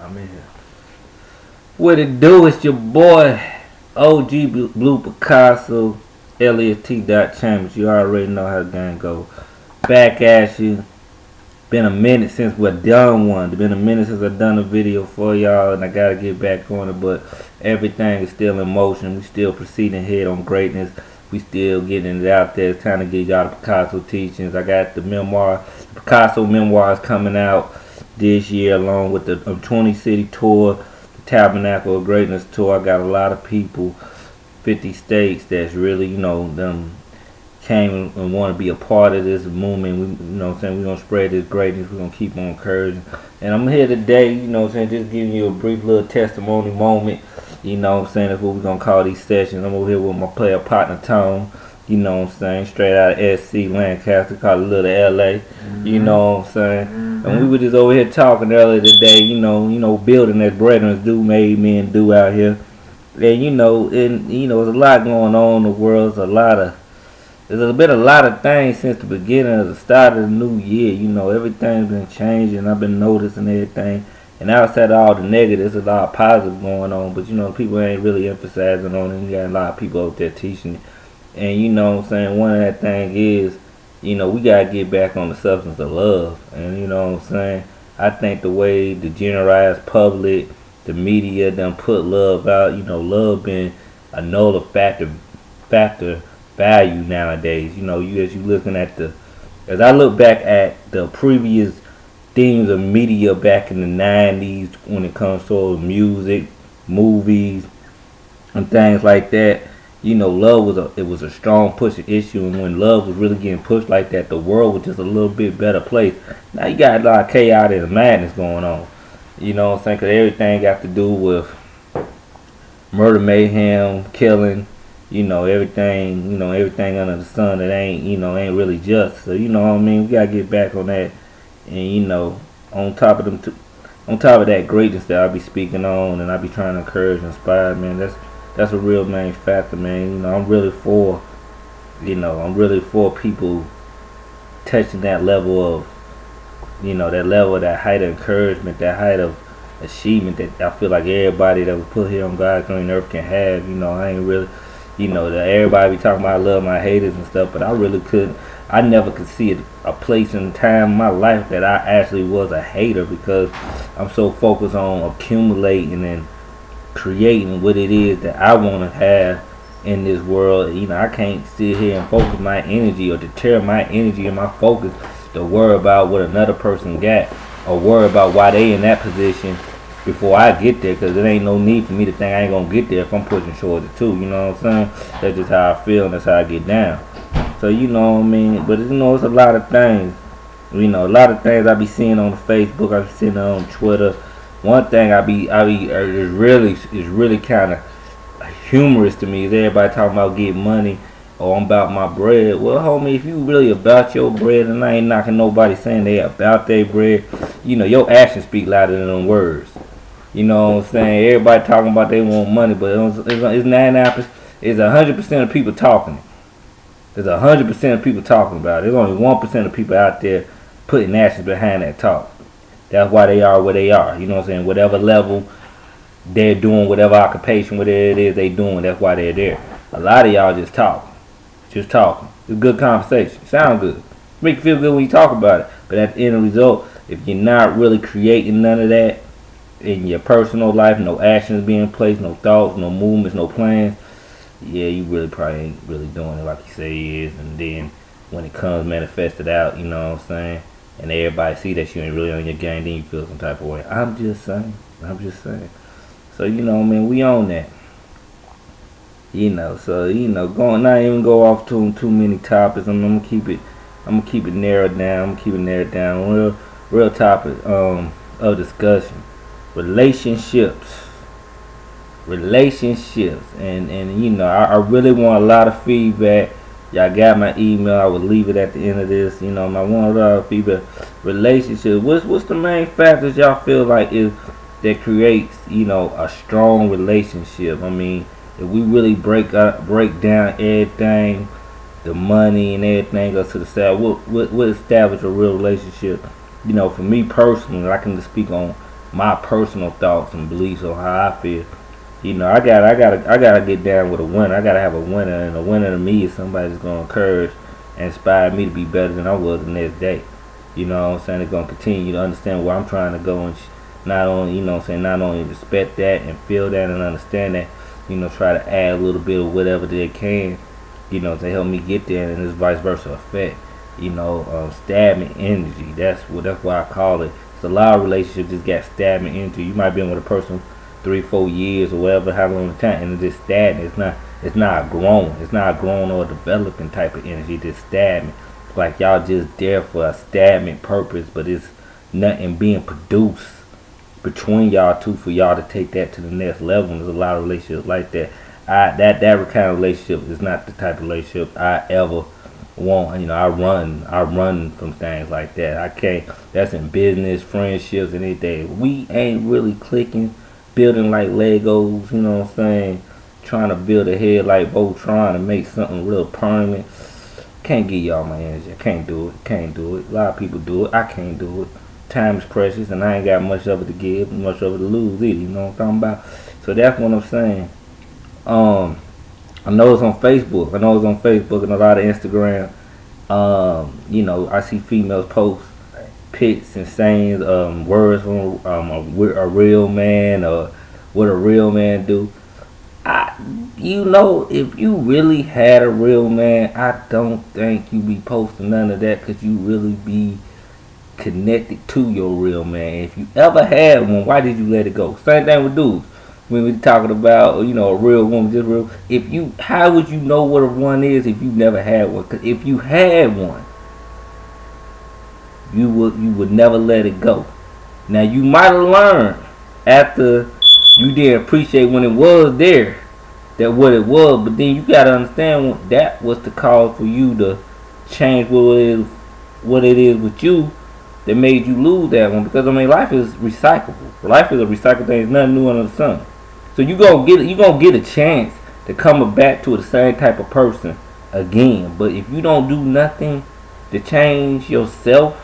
I'm in here. What it do? It's your boy, OG BluePicasso, Elliot T. Chambers. You already know how the game go. Back at you. Been a minute since we done one. Been a minute since I done a video for y'all, and I gotta get back on it. But everything is still in motion. We still proceeding ahead on greatness. We still getting it out there. It's time to get y'all the Picasso teachings. I got the Picasso memoirs coming out this year, along with the 20 city tour, the Tabernacle of Greatness tour. I got a lot of people, 50 states that's really, them came and want to be a part of this movement. We're going to spread this greatness. We're going to keep on encouraging. And I'm here today, just giving you a brief little testimony moment. That's what we're going to call these sessions. I'm over here with my player partner, Tone. Straight out of SC, Lancaster, called a little LA. And we were just over here talking earlier today, building that brethren do, made men do out here. And, there's a lot going on in the world. There's been a lot of things since the beginning of the start of the new year. Everything's been changing. I've been noticing everything. And outside of all the negatives, there's a lot of positive going on. But, people ain't really emphasizing on it. You got a lot of people out there teaching it. And, one of that thing is, we got to get back on the substance of love. And, I think the way the generalized public, the media done put love out, love been a null factor value nowadays. As you looking at as I look back at the previous themes of media back in the 90s when it comes to music, movies, and things like that, love was a strong pushing issue, and when love was really getting pushed like that, the world was just a little bit better place. Now you got a lot of chaos and madness going on. Because everything got to do with murder, mayhem, killing, everything under the sun that ain't really just. So, we gotta get back on that. And, on top of that greatness that I be speaking on and I be trying to encourage and inspire, man, that's a real main factor, man. I'm really for people touching that level of, that height of encouragement, that height of achievement that I feel like everybody that was put here on God's green earth can have. I ain't really, that everybody be talking about I love my haters and stuff, but I never could see a place and time in my life that I actually was a hater, because I'm so focused on accumulating and creating what it is that I want to have in this world. I can't sit here and focus my energy or deter my energy and my focus to worry about what another person got or worry about why they in that position before I get there, because there ain't no need for me to think I ain't gonna get there if I'm pushing towards it too. That's just how I feel, and that's how I get down. So but it's a lot of things. A lot of things I be seeing on Facebook, I be seeing on Twitter. One thing is really kind of humorous to me is everybody talking about getting money or I'm about my bread. Well, homie, if you really about your bread, and I ain't knocking nobody saying they about their bread, your actions speak louder than them words. Everybody talking about they want money, but it's 99%, it's 100% of people talking. There's 100% of people talking about it. There's only 1% of people out there putting actions behind that talk. That's why they are where they are. Whatever level they're doing, whatever occupation, whatever it is they doing, that's why they're there. A lot of y'all just talking. Just talking. It's a good conversation. Sound good. Make you feel good when you talk about it. But at the end result, if you're not really creating none of that in your personal life, no actions being placed, no thoughts, no movements, no plans, yeah, you really probably ain't really doing it like you say you is. And then when it comes manifested out, and everybody see that you ain't really on your game, then you feel some type of way. I'm just saying. So, we own that. Going not even go off too many topics. I'm gonna keep it narrowed down. Real topic of discussion. Relationships. And I really want a lot of feedback. Y'all got my email. I will leave it at the end of this. I want a lot of feedback. Relationships. What's the main factors y'all feel like that creates a strong relationship? If we really break down everything, the money and everything goes to the side, what establish a real relationship? For me personally, I can just speak on my personal thoughts and beliefs on how I feel. I gotta get down with a winner. I gotta have a winner, and a winner to me is somebody that's gonna encourage and inspire me to be better than I was the next day. You know what I'm saying? They're gonna continue to understand where I'm trying to go, and not only, not only respect that and feel that and understand that, try to add a little bit of whatever they can, to help me get there, and this vice versa effect. Stagnant energy. That's why I call it. It's a lot of relationships just got stagnant energy. You might be in with a person 3-4 years or whatever, how long the time, and it's just stagnant. It's not growing. It's not growing or developing type of energy. It's just stagnant. Like y'all just there for a stagnant purpose, but it's nothing being produced between y'all two for y'all to take that to the next level. And there's a lot of relationships like that. That kind of relationship is not the type of relationship I ever want. I run from things like that. I can't. That's in business, friendships, and anything. We ain't really clicking, building like Legos. You know what I'm saying? Trying to build a head like Voltron to make something real permanent. Can't give y'all my energy. I can't do it. Can't do it. A lot of people do it. I can't do it. Time is precious, and I ain't got much of it to give, much of it to lose either. You know what I'm talking about? So that's what I'm saying. I know it's on Facebook. and a lot of Instagram. I see females post pics and saying words from a real man, or what a real man do. If you really had a real man, I don't think you be posting none of that, because you really be connected to your real man. If you ever had one, why did you let it go? Same thing with dudes. When we talking about, a real woman, just real. How would you know what a one is if you never had one? Because if you had one, you would never let it go. Now you might have learned after you didn't appreciate when it was there, that what it was, but then you gotta understand that was the cause for you to change what it is with you that made you lose that one. Because life is recyclable. Life is a recycled thing. There's nothing new under the sun. So you gonna get a chance to come back to the same type of person again. But if you don't do nothing to change yourself,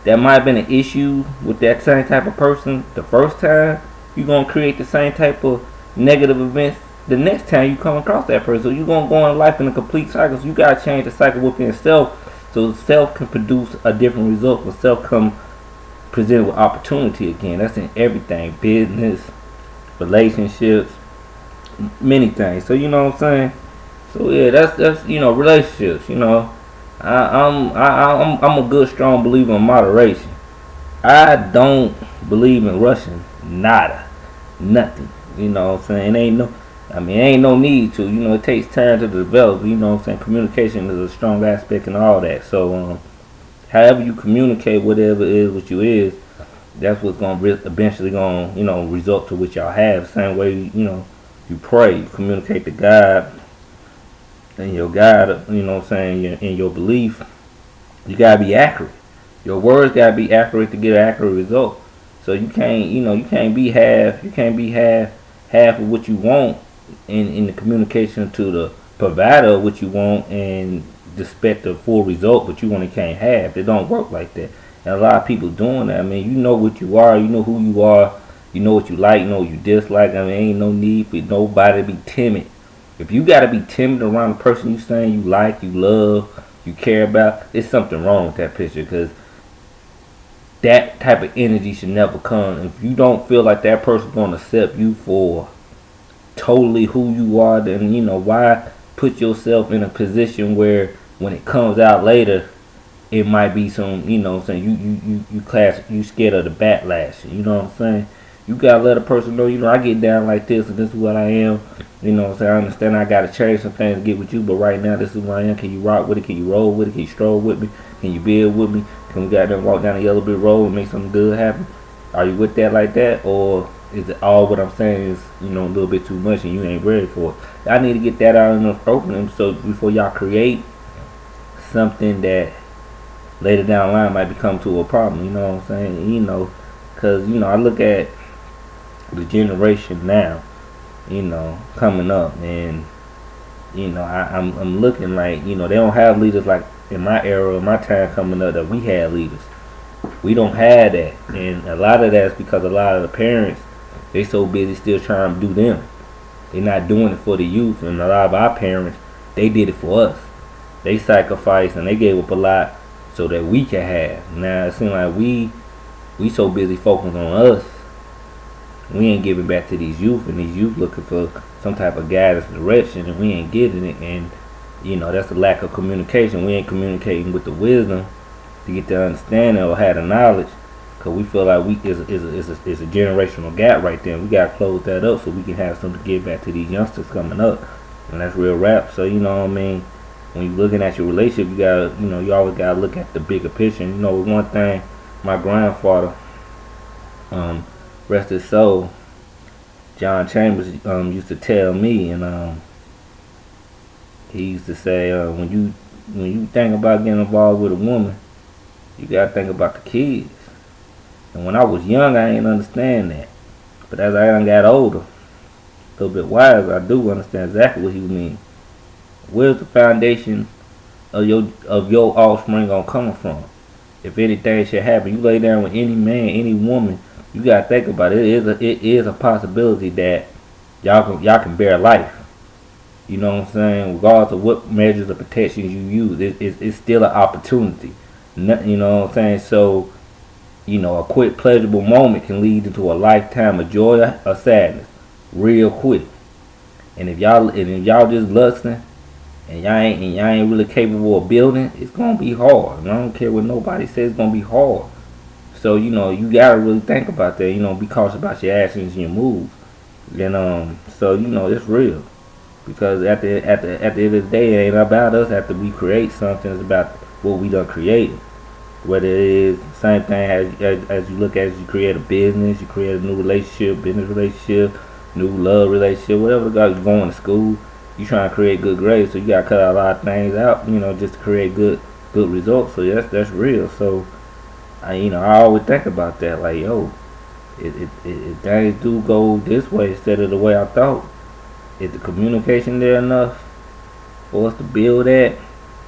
that might have been an issue with that same type of person the first time, you're gonna create the same type of negative events the next time you come across that person. So you're gonna go in life in a complete cycle. So you gotta change the cycle within self, so self can produce a different result. When self come presented with opportunity again, that's in everything, business, relationships, many things. So you know what I'm saying. So yeah, that's relationships. I'm a good strong believer in moderation. I don't believe in rushing nada, nothing. You know what I'm saying. Ain't no need to. It takes time to develop. You know what I'm saying. Communication is a strong aspect in all that. So however you communicate whatever it is what you is, that's what's gonna eventually gonna result to what y'all have. Same way you pray, you communicate to God, and your God, what I'm saying, in your belief, you gotta be accurate. Your words gotta be accurate to get an accurate result. So you can't be half of what you want in the communication to the provider of what you want, and expect the full result, but you only can't have. It don't work like that. And a lot of people doing that. You know what you are, you know who you are, you know what you like, you know what you dislike. Ain't no need for nobody to be timid. If you gotta be timid around the person you saying you like, you love, you care about, there's something wrong with that picture, because that type of energy should never come. If you don't feel like that person's gonna accept you for totally who you are, then why put yourself in a position where when it comes out later, it might be some, you scared of the backlash. You know what I'm saying? You gotta let a person know, I get down like this, and this is what I am. I understand I gotta change some things to get with you, but right now this is what I am. Can you rock with it? Can you roll with it? Can you stroll with me? Can you build with me? Can we goddamn walk down the yellow brick road and make something good happen? Are you with that like that? Or is it all what I'm saying is, a little bit too much and you ain't ready for it? I need to get that out in the open, so before y'all create something that later down the line might become to a problem. You know what I'm saying? Because I look at the generation now, coming up, and I'm looking like they don't have leaders like in my era, in my time coming up, that we had leaders. We don't have that, and a lot of that's because a lot of the parents, they so busy still trying to do them. They're not doing it for the youth, and a lot of our parents, they did it for us. They sacrificed and they gave up a lot so that we can have. Now it seems like we so busy focusing on us, we ain't giving back to these youth, and these youth looking for some type of guidance, direction, and we ain't getting it. And that's a lack of communication. We ain't communicating with the wisdom to get the understanding or have the knowledge, because we feel like is a generational gap right there. We gotta close that up so we can have something to give back to these youngsters coming up, and that's real rap. So what I mean. When you're looking at your relationship, you gotta, you always gotta look at the bigger picture. And, one thing my grandfather, rest his soul, John Chambers, used to tell me, and he used to say, when you think about getting involved with a woman, you gotta think about the kids. And when I was young, I didn't understand that, but as I got older, a little bit wiser, I do understand exactly what he mean. Where's the foundation of your offspring gonna come from? If anything should happen, you lay down with any man, any woman, you gotta think about it. It is a possibility that y'all can bear life. You know what I'm saying? Regardless of what measures of protection you use, it's still an opportunity. You know what I'm saying? So, a quick pleasurable moment can lead into a lifetime of joy or sadness, real quick. And if y'all just lusting, and y'all ain't really capable of building, it's gonna be hard. And I don't care what nobody says, it's gonna be hard. So you gotta really think about that. Be cautious about your actions and your moves. And so it's real, because at the end of the day, it ain't about us after we create something. It's about what we done created. Whether it is the same thing as you look at as you create a business, you create a new relationship, business relationship, new love relationship, whatever. You're going to school. You trying to create good grades, so you gotta cut a lot of things out, just to create good results. So that's real. So I always think about that, like, if things do go this way instead of the way I thought, is the communication there enough for us to build that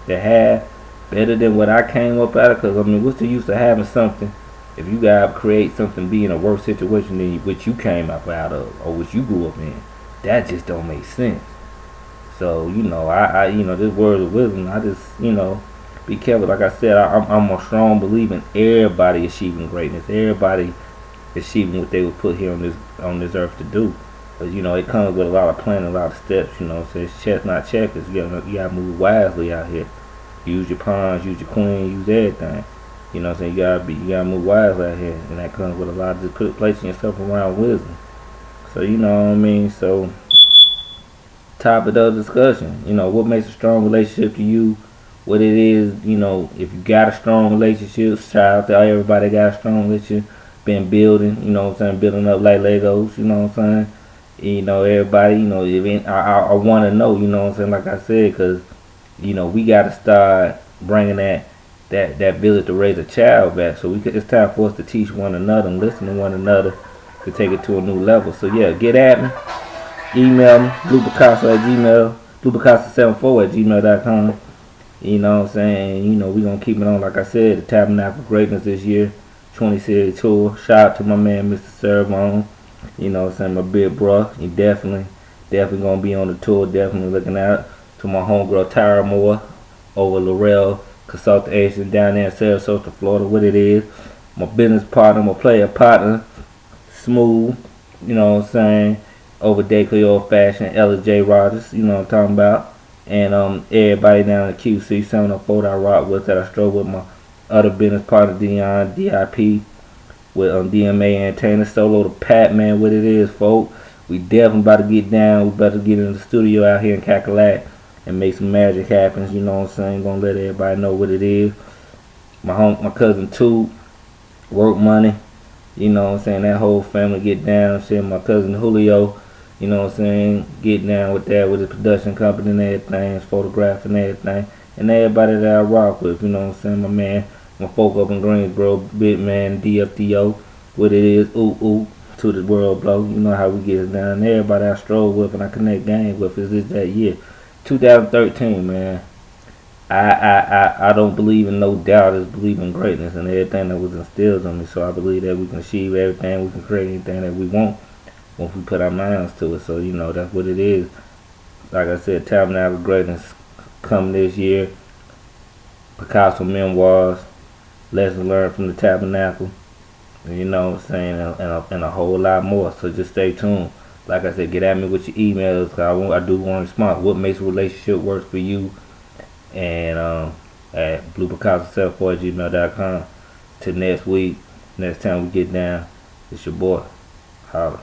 to have better than what I came up out of? Because what's the use of having something if you gotta create something be in a worse situation than which you came up out of or which you grew up in? That just don't make sense. So I this word of wisdom, I just be careful. Like I said, I'm a strong believer in everybody achieving greatness, everybody achieving what they were put here on this earth to do. But it comes with a lot of planning, a lot of steps. So it's chess not checkers. You gotta move wisely out here. Use your pawns, use your queen, use everything. What I'm saying? You gotta move wisely out here, and that comes with a lot of just placing yourself around wisdom. So what I mean. So, topic of discussion. What makes a strong relationship to you? What it is, if you got a strong relationship, shout out to everybody got a strong relationship, been building, what I'm saying, building up like Legos, what I'm saying. Everybody, I want to know, what I'm saying, like I said, because, we got to start bringing that village to raise a child back. So it's time for us to teach one another and listen to one another to take it to a new level. So yeah, get at me. Email me, BluePicasso at Gmail, BluePicasso74 at gmail.com. What I'm saying? We gonna keep it on, like I said, the Tabernacle of Greatness this year, 20 series tour. Shout out to my man, Mr. Servon. What I'm saying? My big bro. He definitely gonna be on the tour. Definitely looking out to my homegirl Tyra Moore over Laurel Consultation down there in Sarasota, Florida. What it is. My business partner, my player partner, Smooth. What I'm saying? Over Declare Fashion, Ella J. Rogers, what I'm talking about. And everybody down at QC 704 that I rock with, that I stroll with my other business partner, Dion, DIP, with DMA Antenna, Solo to Pat, man, what it is, folks. We definitely about to get down. We better get in the studio out here in Cackalack and make some magic happen, what I'm saying. Gonna let everybody know what it is. My cousin Tube, Work Money, what I'm saying, that whole family get down. My cousin Julio, what I'm saying, get down with that, with the production company and everything, photographing and everything, and everybody that I rock with, what I'm saying, my man, my folk up in Greensboro, Big Man, DFDO, what it is, ooh, to the world blow, how we get it down, and everybody I stroll with and I connect gang with is this that year, 2013, man, I don't believe in no doubt. I just believe in greatness and everything that was instilled in me. So I believe that we can achieve everything, we can create anything that we want once we put our minds to it. So that's what it is. Like I said, Tabernacle Greatness come this year. Picasso memoirs, lessons learned from the Tabernacle. You know what I'm saying, and a whole lot more. So just stay tuned. Like I said, get at me with your emails. Cause I do want to respond. What makes a relationship work for you? And at BluePicasso74@gmail.com. Till next week, next time we get down, it's your boy. Holla.